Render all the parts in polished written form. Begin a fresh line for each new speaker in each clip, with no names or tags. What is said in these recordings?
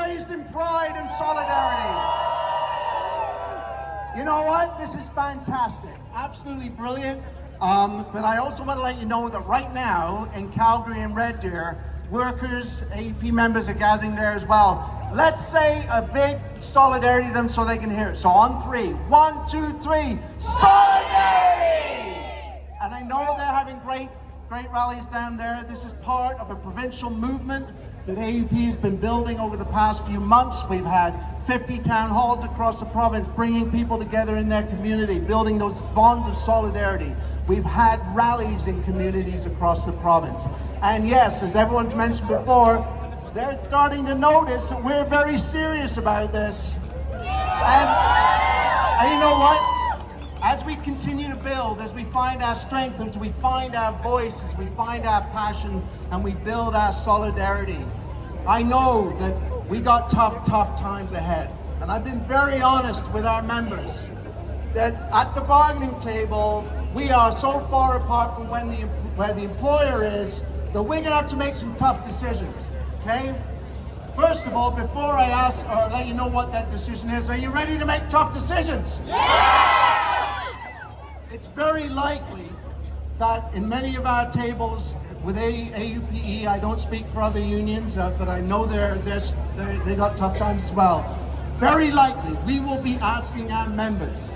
raised in pride and solidarity. You know what? This is fantastic. Absolutely brilliant. But I also want to let you know that right now in Calgary and Red Deer, workers, AUPE members are gathering there as well. Let's say a big solidarity to them so they can hear it. So on 3, 1, 2, 3, solidarity! And I know they're having great rallies down there. This is part of a provincial movement that AUPE has been building over the past few months. We've had 50 town halls across the province, bringing people together in their community, building those bonds of solidarity. We've had rallies in communities across the province. And yes, as everyone's mentioned before, they're starting to notice that we're very serious about this. And you know what? As we continue to build, as we find our strength, as we find our voice, as we find our passion, and we build our solidarity, I know that we got tough times ahead. And I've been very honest with our members that at the bargaining table, we are so far apart from where the employer is that we're gonna have to make some tough decisions, okay? First of all, before I ask or let you know what that decision is, are you ready to make tough decisions? Yeah! It's very likely that in many of our tables with AUPE, I don't speak for other unions, but I know they got tough times as well. Very likely, we will be asking our members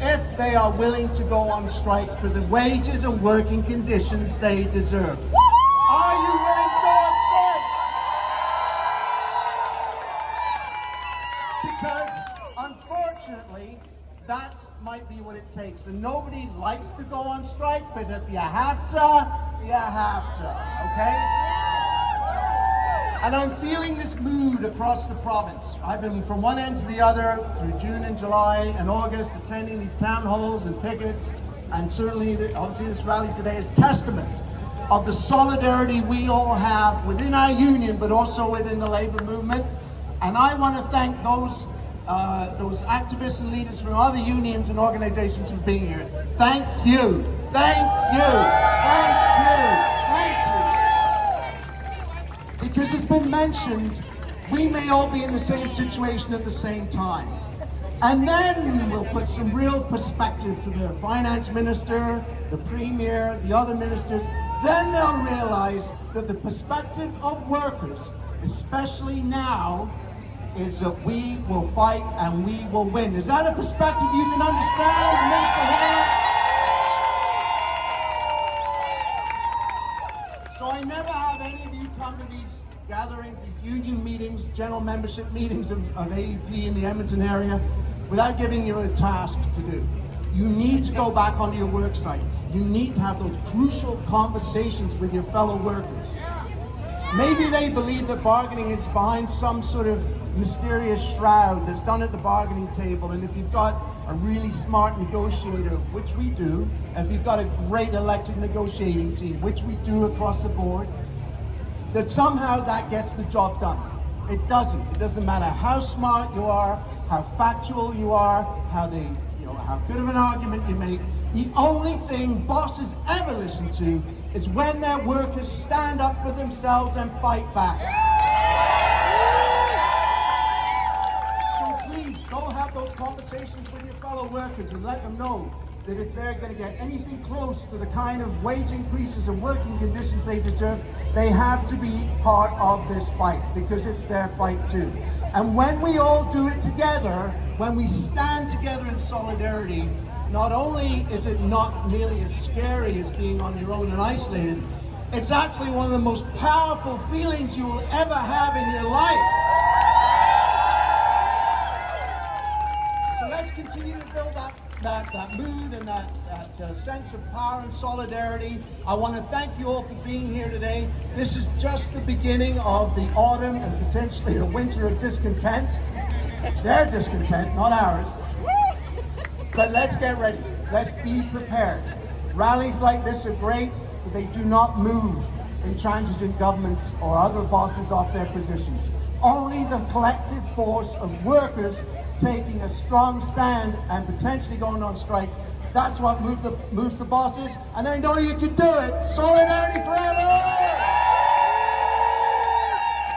if they are willing to go on strike for the wages and working conditions they deserve. Are you willing to go on strike? Because, unfortunately, that might be what it takes. And nobody likes to go on strike, but if you have to, you have to, okay? And I'm feeling this mood across the province. I've been from one end to the other through June and July and August, attending these town halls and pickets, and certainly, obviously, this rally today is testament of the solidarity we all have within our union, but also within the labour movement. And I want to thank those activists and leaders from other unions and organizations for being here. Thank you. Thank you. Thank you. Thank you. Because it's been mentioned, we may all be in the same situation at the same time. And then we'll put some real perspective for the finance minister, the premier, the other ministers. Then they'll realize that the perspective of workers, especially now, is that we will fight and we will win. Is that a perspective you can understand, Minister Hall? So I never have any of you come to these gatherings, these union meetings, general membership meetings of AUPE in the Edmonton area without giving you a task to do. You need to go back onto your work sites. You need to have those crucial conversations with your fellow workers. Maybe they believe that bargaining is behind some sort of mysterious shroud that's done at the bargaining table, and if you've got a really smart negotiator, which we do, and if you've got a great elected negotiating team, which we do across the board, that somehow that gets the job done. It doesn't. It doesn't matter how smart you are, how factual you are, how good of an argument you make. The only thing bosses ever listen to is when their workers stand up for themselves and fight back. So please, go have those conversations with your fellow workers and let them know that if they're going to get anything close to the kind of wage increases and working conditions they deserve, they have to be part of this fight, because it's their fight too. And when we all do it together, when we stand together in solidarity, not only is it not nearly as scary as being on your own and isolated, it's actually one of the most powerful feelings you will ever have in your life. So let's continue to build that mood and that sense of power and solidarity. I want to thank you all for being here today. This is just the beginning of the autumn and potentially the winter of discontent. Their discontent, not ours. But let's get ready. Let's be prepared. Rallies like this are great, but they do not move intransigent governments or other bosses off their positions. Only the collective force of workers taking a strong stand and potentially going on strike, that's what moves the bosses, and I know you can do it.